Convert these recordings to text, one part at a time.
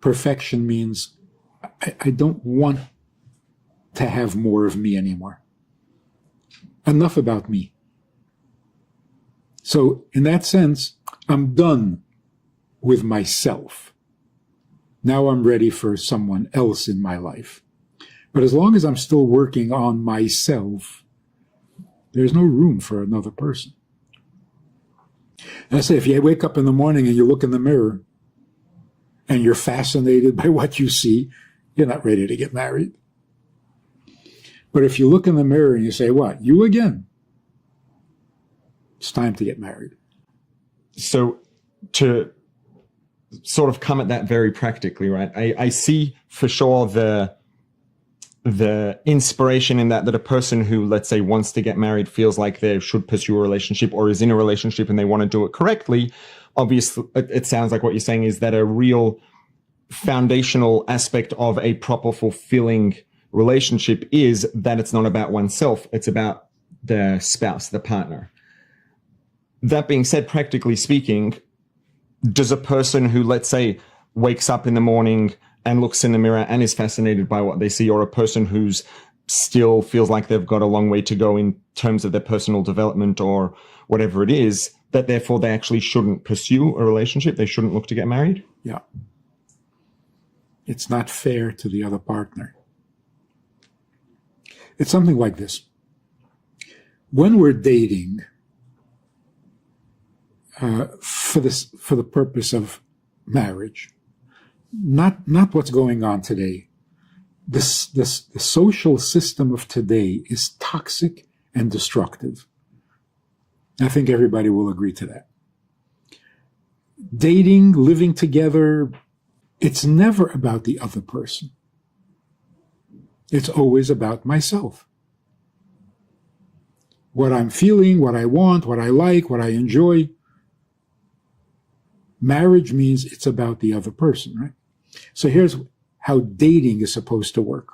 perfection means I don't want to have more of me anymore. Enough about me. So in that sense, I'm done with myself. Now I'm ready for someone else in my life. But as long as I'm still working on myself, there's no room for another person. And I say, if you wake up in the morning and you look in the mirror and you're fascinated by what you see, you're not ready to get married. But if you look in the mirror and you say, what, you again? It's time to get married. So to sort of come at that very practically, right? I see for sure the inspiration in that a person who, let's say, wants to get married feels like they should pursue a relationship or is in a relationship and they want to do it correctly. Obviously, it sounds like what you're saying is that a real foundational aspect of a proper, fulfilling relationship is that it's not about oneself. It's about the spouse, the partner. That being said, practically speaking, does a person who, let's say, wakes up in the morning and looks in the mirror and is fascinated by what they see, or a person who's still feels like they've got a long way to go in terms of their personal development or whatever it is, that therefore they actually shouldn't pursue a relationship? They shouldn't look to get married? Yeah. It's not fair to the other partner. It's something like this. When we're dating, for the purpose of marriage, not what's going on today. The social system of today is toxic and destructive. I think everybody will agree to that. Dating, living together, it's never about the other person. It's always about myself. What I'm feeling, what I want, what I like, what I enjoy. Marriage means it's about the other person, right? So here's how dating is supposed to work.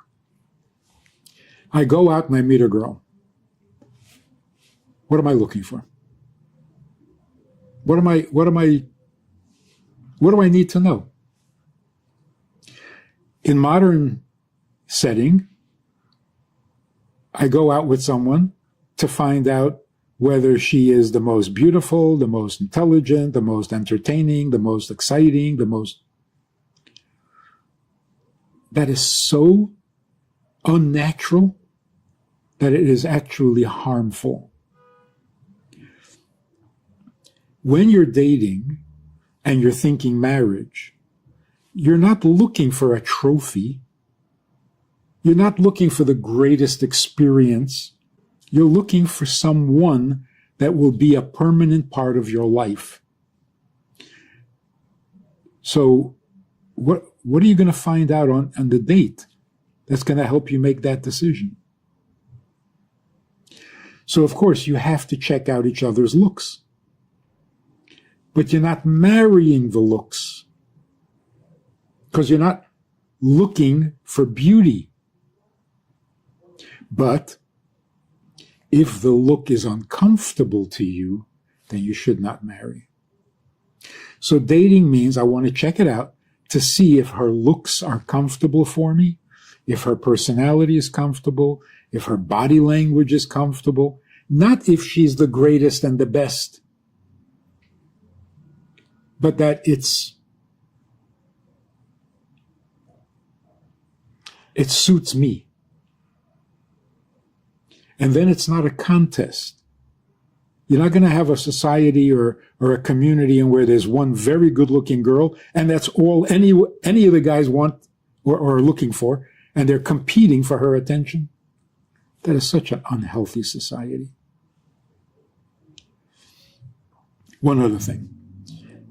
I go out and I meet a girl. What am I looking for? What do I need to know? In modern setting, I go out with someone to find out whether she is the most beautiful, the most intelligent, the most entertaining, the most exciting, that is so unnatural that it is actually harmful. When you're dating and you're thinking marriage, you're not looking for a trophy. You're not looking for the greatest experience. You're looking for someone that will be a permanent part of your life. So what are you going to find out on the date that's going to help you make that decision? So, of course, you have to check out each other's looks. But you're not marrying the looks because you're not looking for beauty. But if the look is uncomfortable to you, then you should not marry. So dating means I want to check it out to see if her looks are comfortable for me, if her personality is comfortable, if her body language is comfortable, not if she's the greatest and the best, but that it suits me. And then it's not a contest. You're not going to have a society or a community in where there's one very good-looking girl, and that's all any of the guys want or are looking for, and they're competing for her attention. That is such an unhealthy society. One other thing.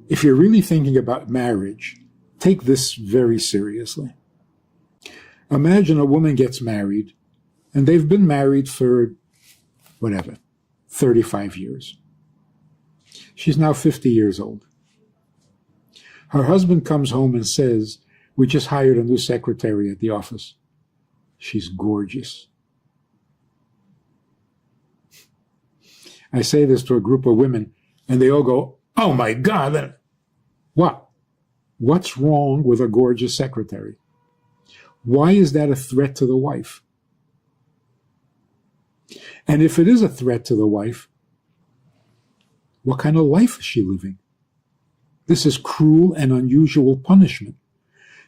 If you're really thinking about marriage, take this very seriously. Imagine a woman gets married, and they've been married for, 35 years. She's now 50 years old. Her husband comes home and says, "We just hired a new secretary at the office. She's gorgeous." I say this to a group of women, and they all go, "Oh my God." What? What's wrong with a gorgeous secretary? Why is that a threat to the wife? And if it is a threat to the wife, what kind of life is she living? This is cruel and unusual punishment,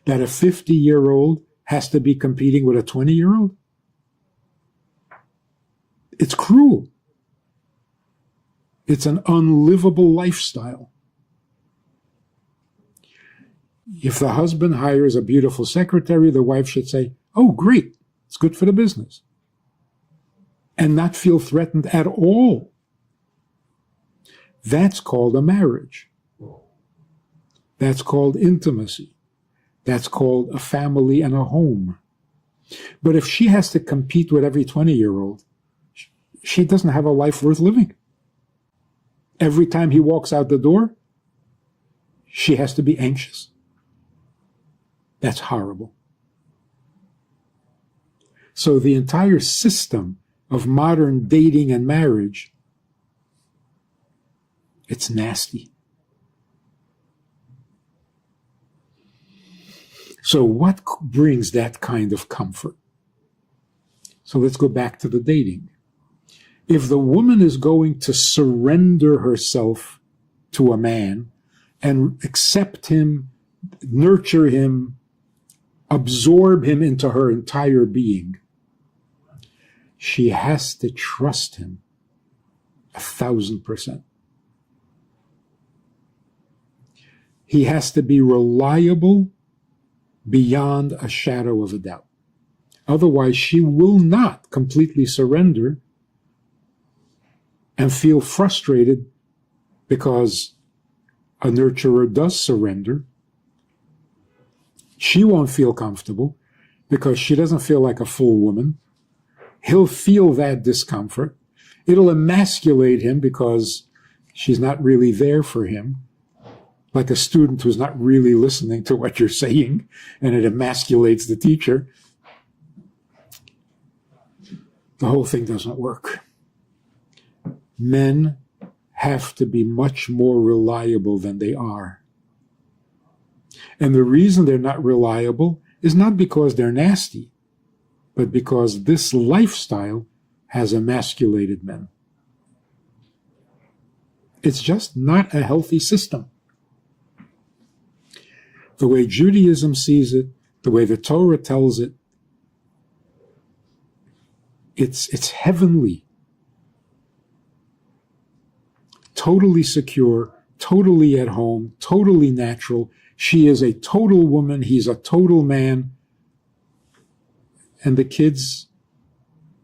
that a 50-year-old has to be competing with a 20-year-old. It's cruel. It's an unlivable lifestyle. If the husband hires a beautiful secretary, the wife should say, "Oh, great, it's good for the business," and not feel threatened at all. That's called a marriage. That's called intimacy. That's called a family and a home. But if she has to compete with every 20-year-old, she doesn't have a life worth living. Every time he walks out the door, she has to be anxious. That's horrible. So the entire system of modern dating and marriage, it's nasty. So what brings that kind of comfort? So let's go back to the dating. If the woman is going to surrender herself to a man and accept him, nurture him, absorb him into her entire being, she has to trust him 1,000%. He has to be reliable beyond a shadow of a doubt. Otherwise, she will not completely surrender and feel frustrated because a nurturer does surrender. She won't feel comfortable because she doesn't feel like a full woman. He'll feel that discomfort. It'll emasculate him because she's not really there for him, like a student who's not really listening to what you're saying, and it emasculates the teacher. The whole thing doesn't work. Men have to be much more reliable than they are. And the reason they're not reliable is not because they're nasty, but because this lifestyle has emasculated men. It's just not a healthy system. The way Judaism sees it, the way the Torah tells it, it's heavenly. Totally secure, totally at home, totally natural. She is a total woman, he's a total man, and the kids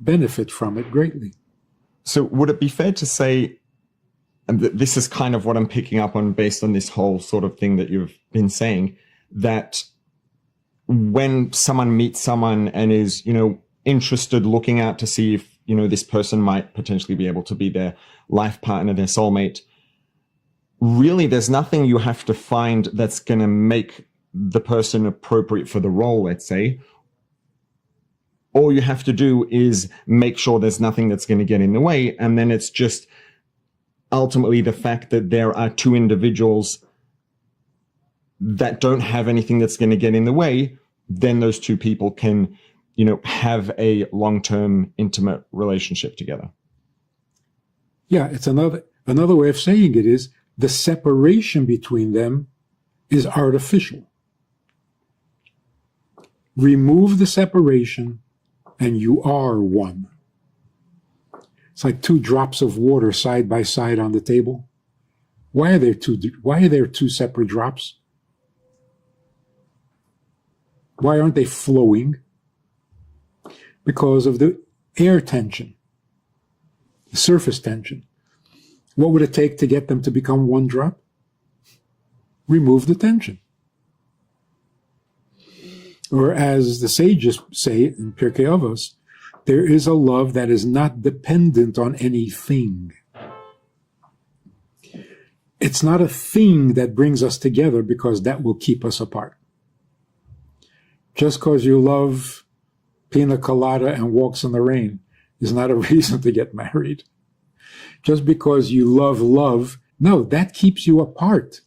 benefit from it greatly. So would it be fair to say, and this is kind of what I'm picking up on based on this whole sort of thing that you've been saying, that when someone meets someone and is, interested, looking out to see if, this person might potentially be able to be their life partner, their soulmate, really there's nothing you have to find that's going to make the person appropriate for the role, let's say. All you have to do is make sure there's nothing that's going to get in the way. And then it's just ultimately the fact that there are two individuals that don't have anything that's going to get in the way. Then those two people can, have a long-term intimate relationship together. Yeah, it's another way of saying it is the separation between them is artificial. Remove the separation and you are one. It's like two drops of water side by side on the table. Why are there two separate drops? Why aren't they flowing? Because of the air tension, the surface tension. What would it take to get them to become one drop? Remove the tension. Or as the sages say in Pirkei Avos, there is a love that is not dependent on anything. It's not a thing that brings us together because that will keep us apart. Just because you love pina colada and walks in the rain is not a reason to get married. Just because you love love, no, that keeps you apart.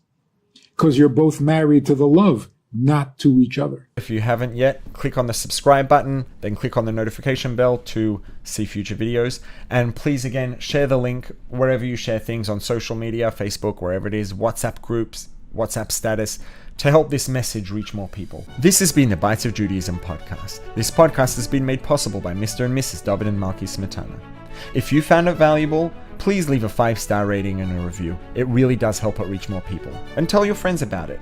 because you're both married to the love, not to each other. If you haven't yet, click on the subscribe button, then click on the notification bell to see future videos. And please, again, share the link wherever you share things on social media, Facebook, wherever it is, WhatsApp groups, WhatsApp status, to help this message reach more people. This has been the Bites of Judaism podcast. This podcast has been made possible by Mr. and Mrs. David and Malki Smetana. If you found it valuable, please leave a 5-star rating and a review. It really does help it reach more people. And tell your friends about it.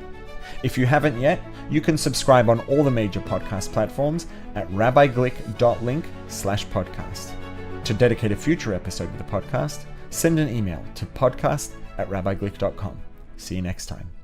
If you haven't yet, you can subscribe on all the major podcast platforms at rabbiglick.link/podcast. To dedicate a future episode of the podcast, send an email to podcast@rabbiglick.com. See you next time.